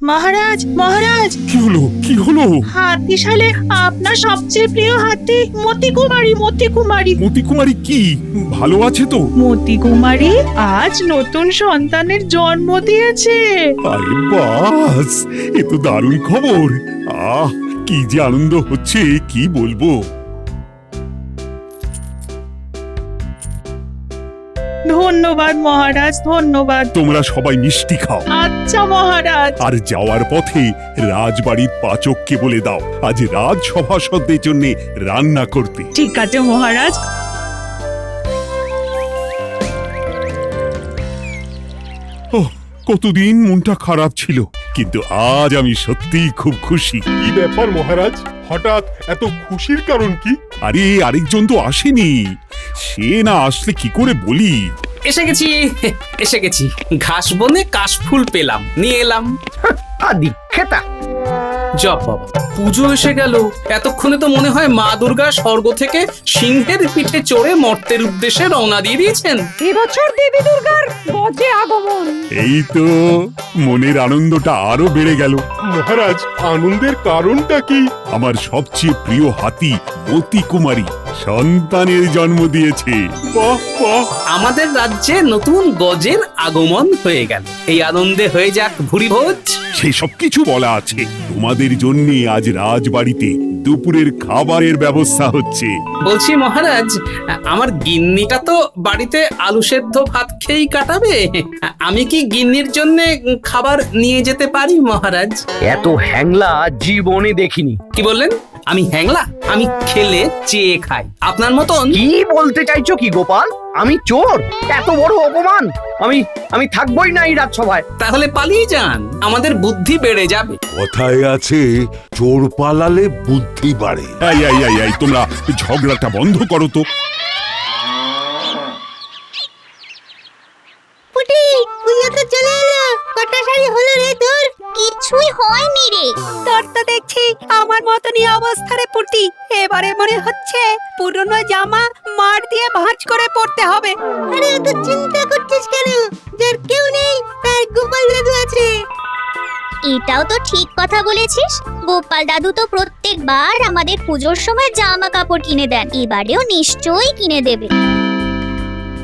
মহারাজ মহারাজ, কি হলো হাতিশালে আপনার সবচেয়ে প্রিয় হাতি মতিকুমারী। মতিকুমারী কি ভালো আছে তো? মতিকুমারী আজ নতুন সন্তানের জন্ম দিয়েছে। আরে বাস, এ তো দারুণ খবর। আহ, কি যে আনন্দ হচ্ছে কি বলবো। ধন্যবাদ মহারাজ, ধন্যবাদ। তোমরা সবাই মিষ্টি খাও, আচ্ছা মহারাজ। আর যাওয়ার পথে রাজবাড়ির পাচককে বলে দাও আজ রাজসভাসদদের জন্য রান্না করতে। ঠিক আছে মহারাজ। ওহ, কতদিন মনটা খারাপ ছিল, কিন্তু আজ আমি সত্যিই খুব খুশি। কি ব্যাপার মহারাজ, হঠাৎ এত খুশির কারণ কি? আরে আরেকজন তো আসেনি, সে না আসলে কি করে বলি। এসে গেছি ঘাস বনে কাশফুল পেলাম, নিয়ে এলাম। আদি খেতা জপ বাবা, পুজো এসে গেল। এতক্ষণে তো মনে হয় মা দুর্গা স্বর্গ থেকে সিংহের পিঠে চড়ে মর্তের উদ্দেশ্যে রওনা দিয়ে দিয়েছেন। এবছর দেবী দুর্গার গজে আগমন। এই তো মনের আনন্দটা আরো বেড়ে গেল। মহারাজ, আনন্দের কারণটা কি? আমার সবচেয়ে প্রিয় হাতি মতিকুমারী সন্তানের জন্ম দিয়েছে। বাহ বাহ, আমাদের রাজ্যে নতুন গজের আগমন হয়ে গেল। এই আনন্দে হয়ে যাক ভুরি ভোজ। সেই সব কিছু বলা আছে। তোমাদের জন্য আজ রাজবাড়িতে দুপুরের খাবারের ব্যবস্থা হচ্ছে। বলছি মহারাজ, আমার গিন্নিটা তো বাড়িতে আলু সেদ্ধ ভাত খেয়েই কাটাবে। আমি কি গিন্নির জন্য খাবার নিয়ে যেতে পারি মহারাজ? এত হ্যাংলা জীবনে দেখিনি। কি বললেন? আমি হ্যাংলা? আমি খেলে চেয়ে খাই, আপনার মতন। কি বলতে চাইছো কি গোপাল? আমি চোর? এত বড় অপমান! আমি থাকবোই না এই রাজসভায়। তাহলে পালিয়ে যান, আমাদের বুদ্ধি বেড়ে যাবে। কথায় আছে চোর পালালে বুদ্ধি বাড়ে। এই তোমরা ঝগড়াটা বন্ধ করো তো। পুটি, পুজো তো চলে এলো। কটা শাড়ি হলো রে তোর? কিছুই হয়নি রে। তোর তো দেখছি আমার মতনই অবস্থা রে পুটি। এবারে মনে হচ্ছে পুরনো জামা মার দিয়ে ভাঁজ করে পড়তে হবে। আরে অত চিন্তা করছিস কেন? যার কেউ নেই তার গোপাল দাদু আছে। এটাও তো ঠিক কথা বলেছিস। গোপাল দাদু তো প্রত্যেকবার আমাদের পুজোর সময় জামা কাপড় কিনে দেন, এবারেও নিশ্চয়ই কিনে দেবে।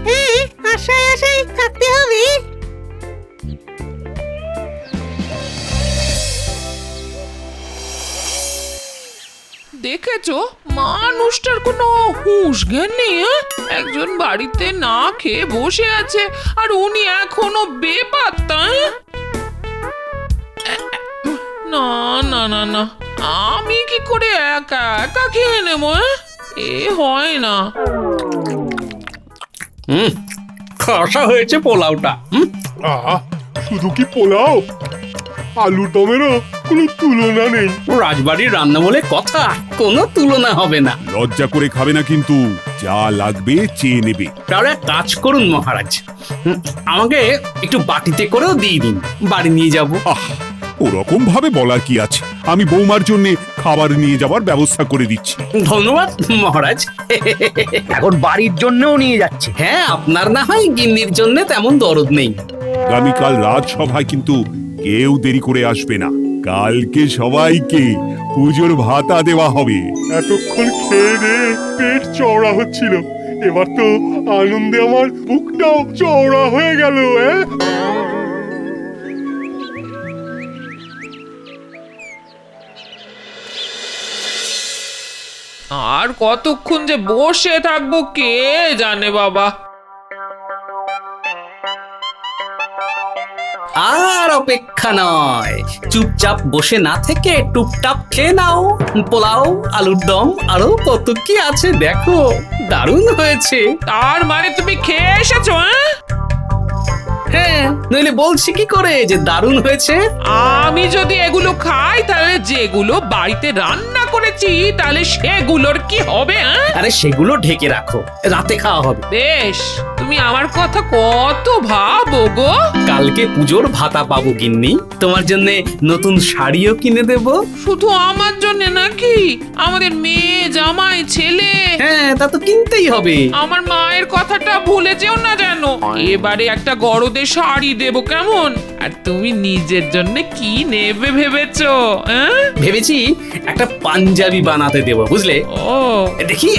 হ্যাঁ, আশায় আশায় থাকতে হবে। দেখেছো, মানুষটার কোনো হুঁশ জ্ঞান নেই। একজন বাড়িতে না খেয়ে বসে আছে আর উনি এখনো বেপাত্তা। না না না না, আমি কি করে একা একা খেয়ে নেবো? এ হয় না। খাসা হয়েছে পোলাওটা। আহ, শুধু কি পোলাও, আলুর দমেরও কোনো তুলনা নেই। রাজবাড়ির রান্না বলে কথা, কোনো তুলনা হবে না। লজ্জা করে খাবে না কিন্তু, যা লাগবে চেয়ে নেবে। তাহলে এক কাজ করুন মহারাজ, আমাকে একটু বাটিতে করেও দিয়ে দিন, বাড়ি নিয়ে যাব। আহ, ওরকম ভাবে বলার কি আছে। আমি বৌমার জন্য খাবার নিয়ে যাবার ব্যবস্থা করে দিচ্ছি। ধন্যবাদ মহারাজ। এখন বাড়ির জন্যও নিয়ে যাচ্ছে। হ্যাঁ, আপনার না হয় গিন্নির জন্য তেমন দরদ নেই। আগামীকাল রাজসভায় কিন্তু কেউ দেরি করে আসবে না। কালকে সবাইকে পুজোর ভাতা দেওয়া হবে। এতক্ষণ খেয়ে রে পেট চওড়া হচ্ছিল, এবার তো আনন্দে আমার বুকটাও চওড়া হয়ে গেল। আর কতক্ষণ যে বসে থাকবো কে জানে বাবা। আর অপেক্ষা নয়, চুপচাপ বসে না থেকে টুপটাপ খেয়ে নাও। পোলাও, আলুর দম, আরো কত কি আছে দেখো। দারুণ হয়েছে। তার মানে তুমি খেয়ে এসেছো? হ্যাঁ, নইলে বলছি কি করে যে দারুণ হয়েছে? আমি যদি এগুলো খাই তাহলে যেগুলো বাড়িতে রান্না করেছি তাহলে সেগুলোর কি হবে? আরে সেগুলো ঢেকে রাখো, রাতে খাওয়া হবে। বেশ, তুমি আমার কথা কত ভাবো গো। কালকে পুজোর ভাতা পাবো গিন্নি, তোমার জন্য নতুন শাড়িও কিনে দেব। শুধু আমার জন্য নাকি? আমাদের মেয়ে, জামাই, ছেলে। হ্যাঁ, তা তো কিনতেই হবে। আমার মায়ের কথাটা ভুলে যেও না যেন। এবারে একটা গরদের শাড়ি দেবো, কেমন? আর তুমি নিজের জন্য কি নেবে ভেবেছো? হ্যাঁ? ভেবেছি একটা পাঞ্জাবি বানাতে দেবো, বুঝলে? ও দেখি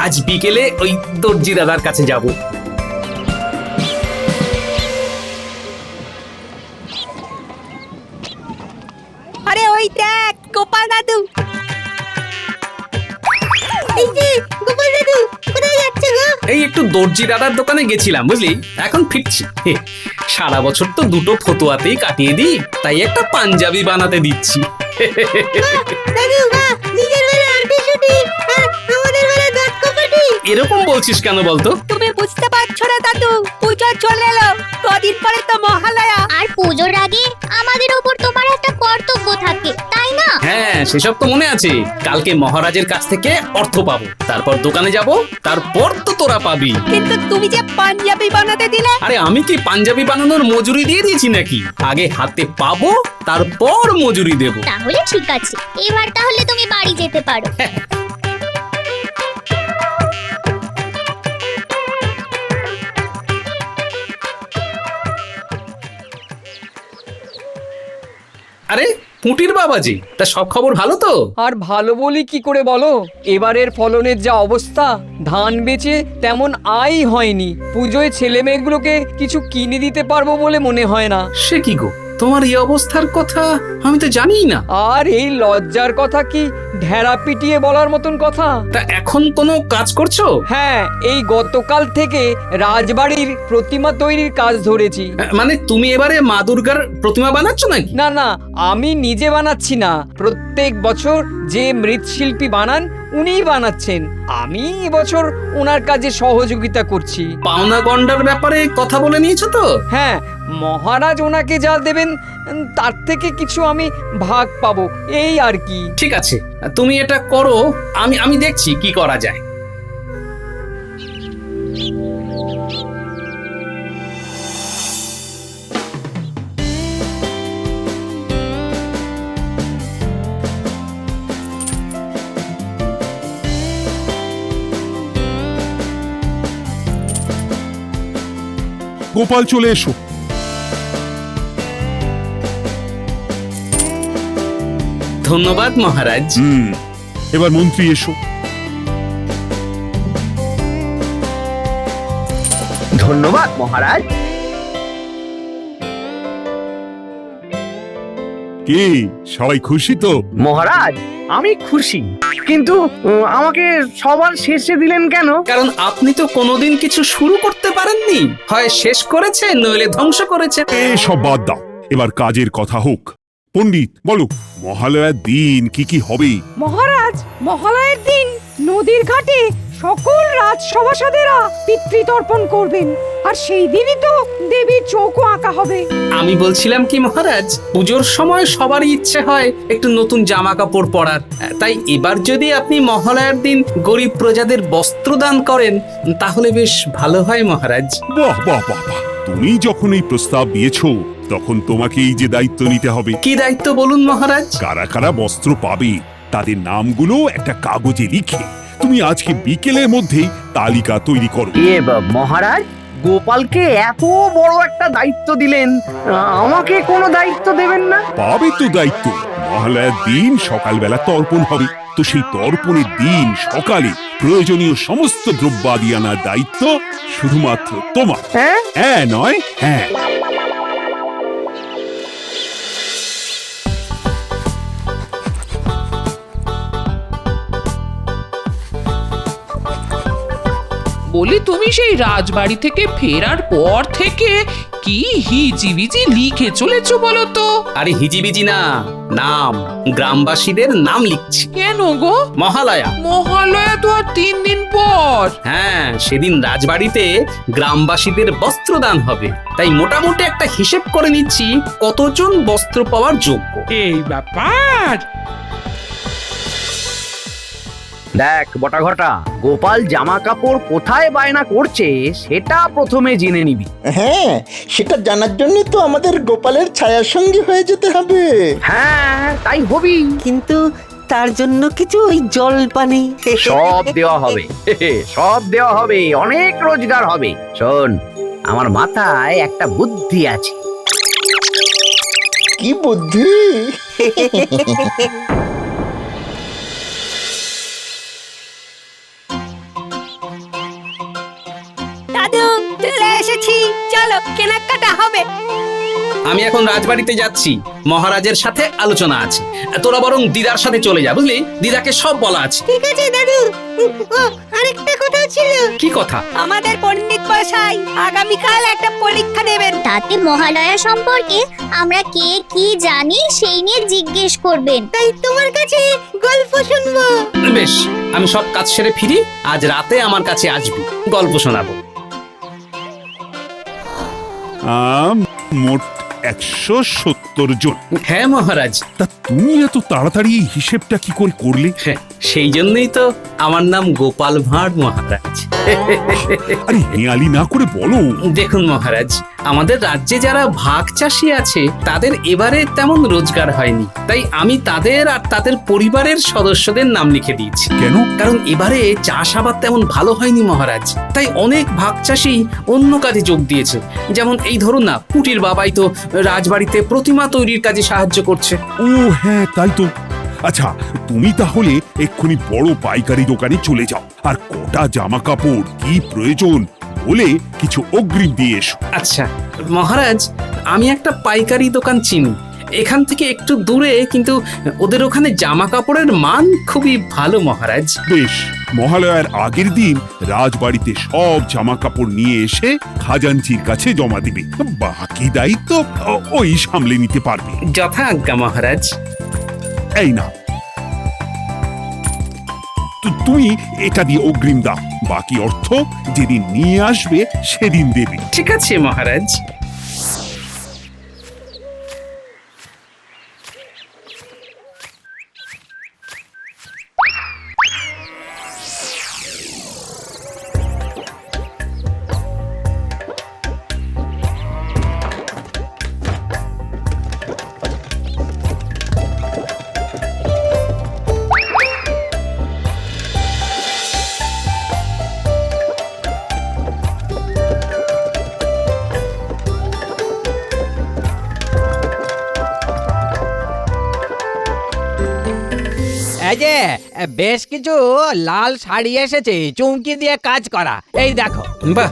আজ বিকেলে ওই দর্জি দাদার কাছে যাব। আরে ওই দেখ গোপাল দাদু। এই যে গোপাল দাদু কোথায় যাচ্ছে গো? এই একটু দর্জি দাদার দোকানে গেছিলাম, বুঝলি, এখন ফিরছি। সারা বছর তো দুটো ফতুয়াতেই কাটিয়ে দিই, তাই একটা পাঞ্জাবি বানাতে দিচ্ছি। দাদু বাহ, নিজের বেলা আন্টি ছুটি আর আমাদের বেলা দাঁত কপাটি। এরকম বলছিস কেন বলতো? তুমি বুঝতে পারছো না দাদু, পুজো চলে এলো, কদিন পরে তো মহালয়া। আর পুজোর আগে আমাদের ওপর তোমার একটা কর্তব্য থাকে, তাই না? হ্যাঁ, সেসব তো মনে আছে। কালকে মহারাজের কাছ থেকে অর্থ পাবো, তারপর দোকানে যাব, তারপর তো তোরা পাবি। কিন্তু তুমি যে পাঞ্জাবি বানাতে দিলে। আরে আমি কি পাঞ্জাবি বানানোর মজুরি দিয়ে দিয়েছি নাকি? আগে হাতে পাবো, তারপর মজুরি দেব। তাহলে ঠিক আছে, এবার তাহলে তুমি বাড়ি যেতে পারো। আরে পুটির বাবাজি, তা সব খবর ভালো তো? আর ভালো বলি কি করে বলো, এবারের ফলনের যা অবস্থা, ধান বেচে তেমন আয় হয়নি। পুজোয় ছেলে মেয়েগুলোকে কিছু কিনে দিতে পারবো বলে মনে হয় না। সে কি গো, তোমার এই অবস্থার কথা আমি তো জানিই না। আর এই লজ্জার কথা কি ঢেড়া পিটিয়ে বলার মতন কথা? তা এখন কোনো কাজ করছো? হ্যাঁ, এই গতকাল থেকে রাজবাড়ির প্রতিমা তৈরির কাজ ধরেছি। মানে তুমি এবারে মা দুর্গার প্রতিমা বানাচ্ছ নাকি? না না, আমি নিজে বানাচ্ছি না, প্রত্যেক বছর যে মৃৎশিল্পী বানান উনিই বানাচ্ছেন। আমি এবছর ওনার কাজে সহযোগিতা করছি। পাওনা গন্ডার ব্যাপারে কথা বলে নিয়েছো তো? হ্যাঁ, মহারাজ ওনাকে যা দেবেন তার থেকে কিছু আমি ভাগ পাবো, এই আর কি। ঠিক আছে, তুমি এটা করো, আমি দেখছি কি করা যায়। গোপাল চলে এসো। ধন্যবাদ মহারাজ। এবার মন্ত্রী এসো। ধন্যবাদ মহারাজ। কি সবাই খুশি তো? মহারাজ আমি খুশি, কিন্তু আমাকে সবার শেষে দিলেন কেন? কারণ আপনি তো কোনোদিন কিছু শুরু করতে পারেননি, হয় শেষ করেছে নইলে ধ্বংস করেছে। সব বাদ দাও, এবার কাজের কথা হোক। পণ্ডিত বলো, মহালয়ার দিন কি কি হবে? মহারাজ, মহালয়ের দিন নদীর ঘাটে সকল রাজসভাসদেরা পিতৃতর্পণ করবেন, আর সেই দিনই তো দেবীর চৌকো আঁকা হবে। আমি বলছিলাম কি মহারাজ, পুজোর সময় সবারই ইচ্ছে হয় একটু নতুন জামা কাপড় পরার, তাই এবার যদি আপনি মহালয়ার দিন গরিব প্রজাদের বস্ত্র দান করেন তাহলে বেশ ভালো হয় মহারাজ। বাহ বাহ বাহ বাহ, তুমি যখন এই প্রস্তাব দিয়েছো তখন তোমাকেই যে দায়িত্ব নিতে হবে। কি দায়িত্ব বলুন মহারাজ? কারা কারা বস্ত্র পাবে তাদের নামগুলো একটা কাগজে লিখে তুমি আজকে বিকেলের মধ্যেই তালিকা তৈরি করো। মহারাজ, গোপালকে এত বড় একটা দায়িত্ব দিলেন, আমাকে কোনো দায়িত্ব দেবেন না? পাবে তো দায়িত্ব। মহালয়ার দিন সকালবেলা তর্পণ হবে, তো সেই তর্পণের দিন সকালে প্রয়োজনীয় সমস্ত দ্রব্যাদি আনার দায়িত্ব শুধুমাত্র তোমার। হ্যাঁ নয় হ্যাঁ। বলি তুমি সেই রাজবাড়ি থেকে ফেরার পর থেকে কি হিজিবিজি লিখে চলেছো বলো তো? আরে হিজিবিজি না, নাম, গ্রামবাসীদের নাম লিখছি। কেন গো? মহালয়া। মহালয়া তো আর 3 দিন পর। হ্যাঁ, সেদিন রাজবাড়িতে গ্রামবাসীদের বস্ত্রদান হবে, তাই মোটামুটি একটা হিসেব করে নিচ্ছি কতজন বস্ত্র পাওয়ার যোগ্য। এই ব্যাপার। দেখ বটাঘটা, গোপাল জামা কাপড় কোথায় বায়না করছে সেটা প্রথমে জেনে নিবি। হ্যাঁ, সেটা জানার জন্য তো আমাদের গোপালের ছায়ার সঙ্গী হয়ে যেতে হবে। হ্যাঁ, তাই হবি। কিন্তু তার জন্য কিছু ওই জল পানি সব দেওয়া হবে, সব দেওয়া হবে, অনেক রোজগার হবে। শোন, আমার মাথায় একটা বুদ্ধি আছে। কি বুদ্ধি! দাদু চলে এসেছি, চলো কেনাকাটা হবে। আমি এখন রাজবাড়িতে যাচ্ছি, মহারাজের সাথে আলোচনা আছে। তোরা বরং দিদার সাথে চলে যা, বুঝলি? দিদাকে সব বলা আছে। ঠিক আছে দাদু। ও আরেকটা কথা ছিল। কি কথা? আমাদের পণ্ডিত মশাই আগামীকাল একটা পরীক্ষা নেবেন। তাতে মহালয়া সম্পর্কে আমরা কে কি জানি সেই নিয়ে জিজ্ঞেস করবেন। তাই তোমার কাছে গল্প শুনবো। বেশ, আমি সব কাজ সেরে ফিরি, আজ রাতে আমার কাছে আসবি, গল্প শোনাবো। মোট 170 জন। হ্যাঁ মহারাজ। তা তুমি এত তাড়াতাড়ি এই হিসেবটা কি করে করলে? হ্যাঁ, সেই জন্যই তো আমার নাম গোপাল ভাঁড় মহারাজ। আরে হেয়ালি না করে বলো। দেখুন মহারাজ, আমাদের রাজ্যে যারা ভাগ চাষী আছে তাদের এবারে তেমন রোজগার হয়নি, তাই আমি তাদের আর তাদের পরিবারের সদস্যদের নাম লিখে দিয়েছি। কেন? কারণ এবারে চাষাবাদ তেমন ভালো হয়নি মহারাজ, তাই অনেক ভাগ চাষী অন্য কাজে যোগ দিয়েছে। যেমন এই ধরুন না, পুটির বাবাই তো রাজবাড়িতে প্রতিমা তৈরির কাজে সাহায্য করছে। ও হ্যাঁ, তাই তো। আচ্ছা, তুমি তাহলে এক্ষুনি বড় পাইকারি দোকানে চলে যাও, আর কটা জামা কাপড় কি প্রয়োজন বলে কিছু অগ্রিম দিয়ে এসো। আচ্ছা মহারাজ, আমি একটা পাইকারি দোকান চিনি, এখান থেকে একটু দূরে, কিন্তু ওদের ওখানে জামা কাপড়ের মান খুবই ভালো মহারাজ। বেশ, মহালয়ার আগের দিন রাজবাড়িতে সব জামা কাপড় নিয়ে এসে খাজাঞ্চির কাছে জমা দিবে। বাকি দায়িত্ব ওই সামলে নিতে পারবে। যথা আজ্ঞা মহারাজ। এই না, তুমি এটা দিয়ে অগ্রিম দাও, বাকি অর্থ যেদিন নিয়ে আসবে সেদিন দেবে। ঠিক আছে মহারাজ। এই যে বেশ কিছু লাল শাড়ি এসেছে চুমকি দিয়ে কাজ করা, এই দেখো। বাহ,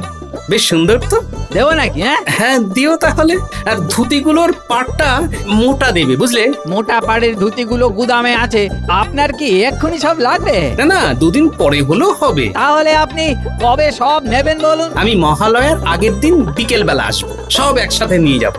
বেশ সুন্দর তো। দেবো নাকি? হ্যাঁ দিও তাহলে। আর ধুতিগুলোর পাটটা মোটা দেবে, বুঝলে? মোটা পাড়ের ধুতিগুলো গুদামে আছে, আপনার কি এক্ষুনি সব লাগবে? না না, দুদিন পরে হলেও হবে। তাহলে আপনি কবে সব নেবেন বলুন? আমি মহালয়ার আগের দিন বিকেল বেলা আসবো, সব একসাথে নিয়ে যাব।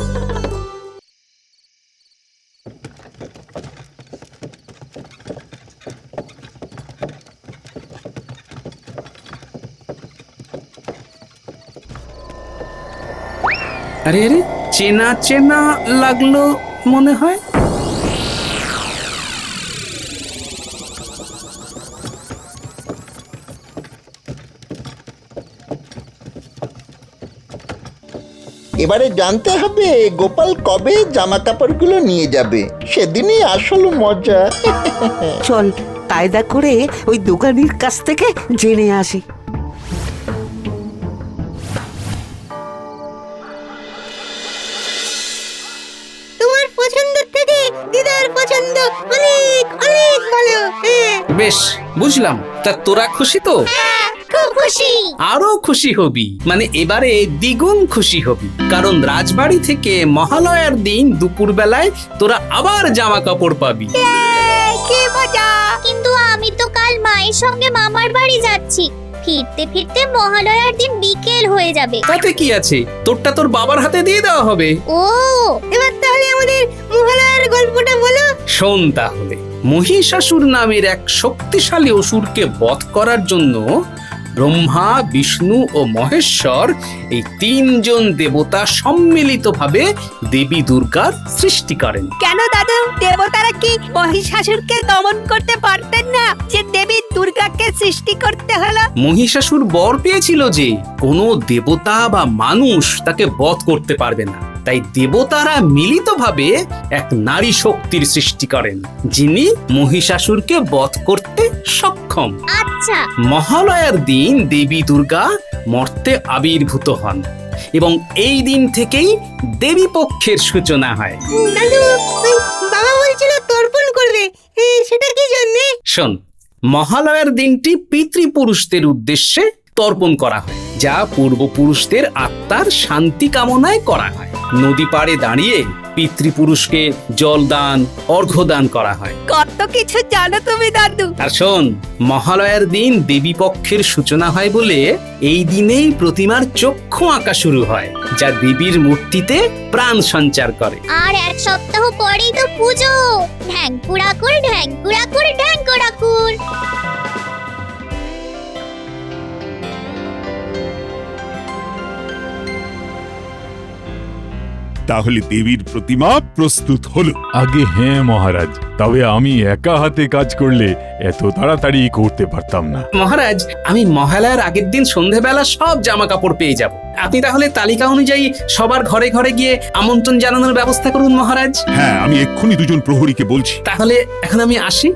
আরে আরে, চেনা চেনা লাগলো মনে হয়। এবারে জানতে হবে গোপাল কবে জামা কাপড়গুলো নিয়ে যাবে, সেদিনই আসল মজা। চল কায়দা করে ওই দোকানির কাছ থেকে জেনে আসি। তোমার পছন্দ থেকে দিদার পছন্দ অনেক অনেক ভালো। বেশ, বুঝলাম। তা তোরা খুশি তো? খুব খুশি। আরো খুশি হবি, মানে এবারে দ্বিগুণ খুশি হবি, কারণ রাজবাড়ি থেকে মহালয়ার দিন দুপুর বেলায় তোরা আবার জামা কাপড় পাবি। কি মজা! কিন্তু আমি তো কাল মায়ের সঙ্গে মামার বাড়ি যাচ্ছি, ফিরতে ফিরতে মহালয়ার দিন বিকেল হয়ে যাবে। তাতে কি আছে, তোরটা তোর বাবার হাতে দিয়ে দেওয়া হবে। ও, এবার তাহলে আমাদের মহালয়ার গল্পটা বলো। শোন তাহলে, মহিষাসুর নামের এক শক্তিশালী অসুরকে বধ করার জন্য ব্রহ্মা, বিষ্ণু ও মহেশ্বর এই তিনজন দেবতা সম্মিলিতভাবে দেবী দুর্গার সৃষ্টি করেন। কেন দাদু, দেবতারা কি মহিষাসুরকে দমন করতে পারতেন না, যে দেবী দুর্গাকে সৃষ্টি করতে হলো? মহিষাসুর বর পেয়েছিল যে কোনো দেবতা বা মানুষ তাকে বধ করতে পারবে না, তাই দেবতারা মিলিতভাবে এক নারী শক্তির সৃষ্টি করেন, যিনি মহিষাসুরকে বধ করতে সক্ষম। আচ্ছা। মহালয়ার দিন দেবী দুর্গা মর্তে আবির্ভূত হন। এবং এই দিন থেকেই দেবী পক্ষের সূচনা হয়। দাদু ওই বাবা বলছিল তর্পণ করবে, সেটা কি জন্যে? শোন, মহালয়ার দিনটি পিতৃপুরুষদের উদ্দেশ্যে তর্পণ করা হয়, যা পূর্বপুরুষদের আত্মার শান্তি কামনায় করা হয়। নদী পাড়ে দাঁড়িয়ে পিতৃপুরুষকে জল দান, অর্ঘ্য দান করা হয়। কত কিছু জানো তুমি দাদু। আর শোন, মহালয়ার দিন দেবী পক্ষের সূচনা হয় বলে এই দিনেই প্রতিমার চক্ষু আঁকা শুরু হয়, যা দেবীর মূর্তিতে প্রাণ সঞ্চার করে। আর এক সপ্তাহ পরেই তো পুজো। ঢ্যাঙ্কুড়াকুর ঢ্যাঙ্কুড়াকুর ঢ্যাঙ্কুড়াকুর। তাহলে দেবীর প্রতিমা প্রস্তুত হলো। আগে হ্যাঁ মহারাজ, তবে আমি একা হাতে কাজ করলে এত তাড়াতাড়ি করতে পারতাম না। মহারাজ, আমি মহালয়ার আগের দিন সন্ধেবেলা সব জামা কাপড় পেয়ে যাব। আপনি তাহলে তালিকা অনুযায়ী সবার ঘরে ঘরে গিয়ে আমন্ত্রণ জানানোর ব্যবস্থা করুন মহারাজ। হ্যাঁ, আমি এক্ষুনি দুজন প্রহরীকে বলছি। তাহলে এখন আমি আসি।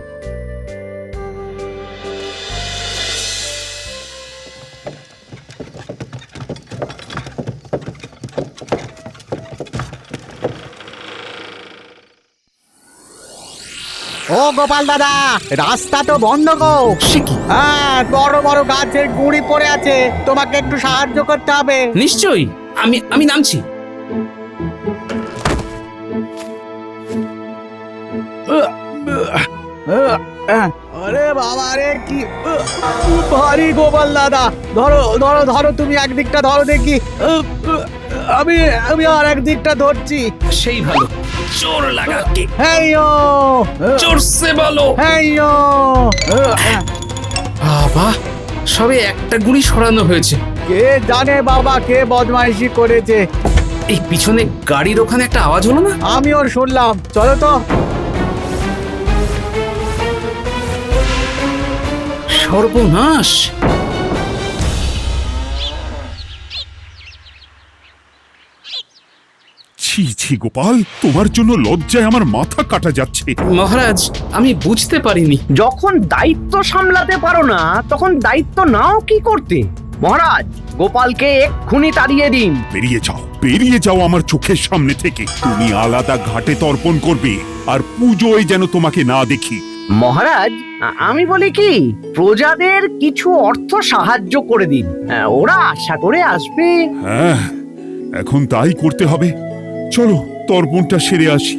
ও গোপাল দাদা, রাস্তা তো বন্ধ গো। হ্যাঁ, বড় বড় গাছের গুঁড়ি পড়ে আছে, তোমাকে একটু সাহায্য করতে হবে। নিশ্চয়ই, আমি নামছি। আরে বাবা রে, কি ভারী গোপাল দাদা। ধরো ধরো ধরো, তুমি একদিকটা ধরো দেখি। আমি আমি আর একদিকটা ধরছি। সেই ভালো, জোর লাগাকে। হেইয়ো, জোরসে বলো। হেইয়ো। বাবা, সবে একটা গুলি সরানো হয়েছে। কে জানে বাবা, কে বদমাইশি করেছে। এই পিছনে গাড়ির ওখানে একটা আওয়াজ হলো না? আমিও শুনলাম। চলো তো। সর্বনাশ! ছি ছি গোপাল, তোমার জন্য লজ্জায় আমার মাথা কাটা যাচ্ছে। মহারাজ, আমি বুঝতে পারিনি। যখন দায়িত্ব সামলাতে পারো না, তখন দায়িত্ব নাও কি করতে? মহারাজ, গোপালকে এক্ষুনি তাড়িয়ে দিন। বেরিয়ে যাও আমার চোখের সামনে থেকে। তুমি আলাদা ঘাটে তর্পণ করবে, আর পুজোয় যেন তোমাকে না দেখি। মহারাজ, আমি বলি কি, প্রজাদের কিছু অর্থ সাহায্য করে দিন, ওরা আশা করে আসবে। হ্যাঁ, এখন তাই করতে হবে। চলো তর্পণটা সেরে আসি।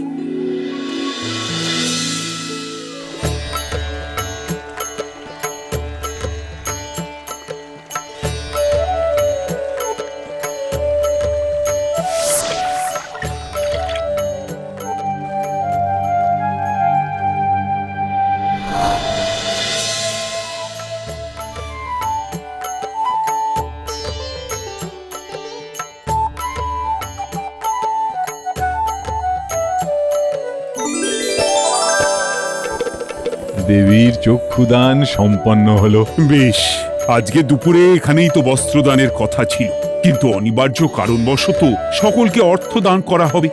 দেবীর চক্ষুদান সম্পন্ন হলো। বেশ, আজকে দুপুরে এখানেই তো বস্ত্রদানের কথা ছিল, কিন্তু অনিবার্য কারণবশত সকলকে অর্থ দান করা হবে।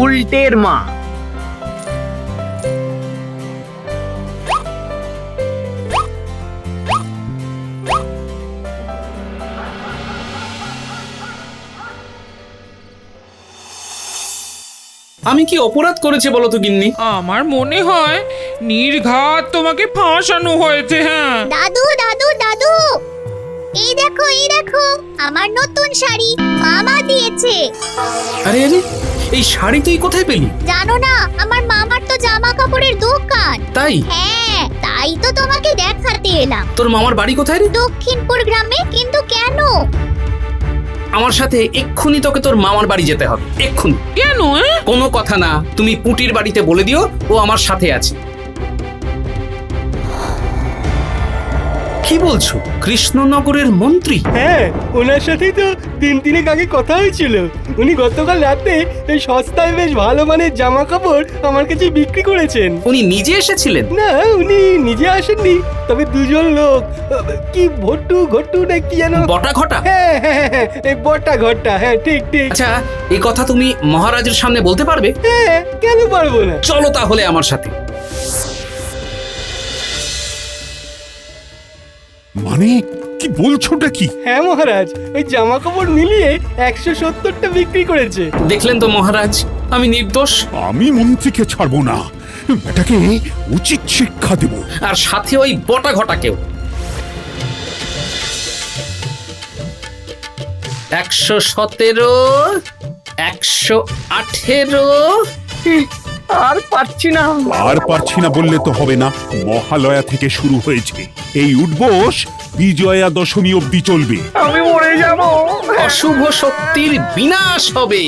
উল্টের মা। আমি কি অপরাধ করেছে বলো তো গিন্নি? আমার মনে হয় নির্ঘাত তোমাকে ফাঁসানো হয়েছে। হ্যাঁ দাদু দাদু দাদু, এই দেখো আমার নতুন শাড়ি মামা দিয়েছে। আরে আরে, এই শাড়ি তুই কোথায় পেলি? জানো না, আমার মামার তো জামা কাপড়ের দোকান। তাই? হ্যাঁ, তাই তো তোমাকে দেখাতে এলাম। তোর মামার বাড়ি কোথায় রে? দক্ষিণপুর গ্রামে। কিন্তু কেন? আমার সাথে এক্ষুনি তোকে তোর মামার বাড়ি যেতে হবে, এক্ষুনি। কেন? কোনো কথা না, তুমি পুটির বাড়িতে বলে দিও ও আমার সাথে আছে। কি বলছো? কৃষ্ণনগরের মন্ত্রী? হ্যাঁ, ওনার সাথেই তো 3 দিনের আগে কথা হয়েছিল। উনি গতকাল রাতে এই সস্তায় বেশ ভালো মানের জামা কাপড় আমার কাছে বিক্রি করেছেন। উনি নিজে এসেছিলেন? না, উনি নিজে আসেননি, তবে দুজন লোক, কি ঘট্টু না কি যেন, বটা ঘটা। হ্যাঁ হ্যাঁ হ্যাঁ, এই বটা ঘটা, হ্যাঁ ঠিক ঠিক। আচ্ছা, এই কথা তুমি মহারাজের সামনে বলতে পারবে? হ্যাঁ, কেন পারবো না। চলো তাহলে আমার সাথে। মানে কি বলছোটা কি? হ্যাঁ মহারাজ, ওই জামা কাপড় মিলিয়ে 170টা বিক্রি করেছে। দেখলেন তো মহারাজ, আমি নির্দোষ। আমি মন্ত্রীকে ছাড়বো না, এটাকে উচিত শিক্ষা দেব। আর সাথে ওই বটা ঘটাকেও। 117, 118। আর পারছি না। আর পারছি না বললে তো হবে না। মহালয়া থেকে শুরু হয়েছে, এই উঠবোস বিজয়া দশমী অবধি চলবে। আমি মরে যাব। অশুভ শক্তির বিনাশ হবে।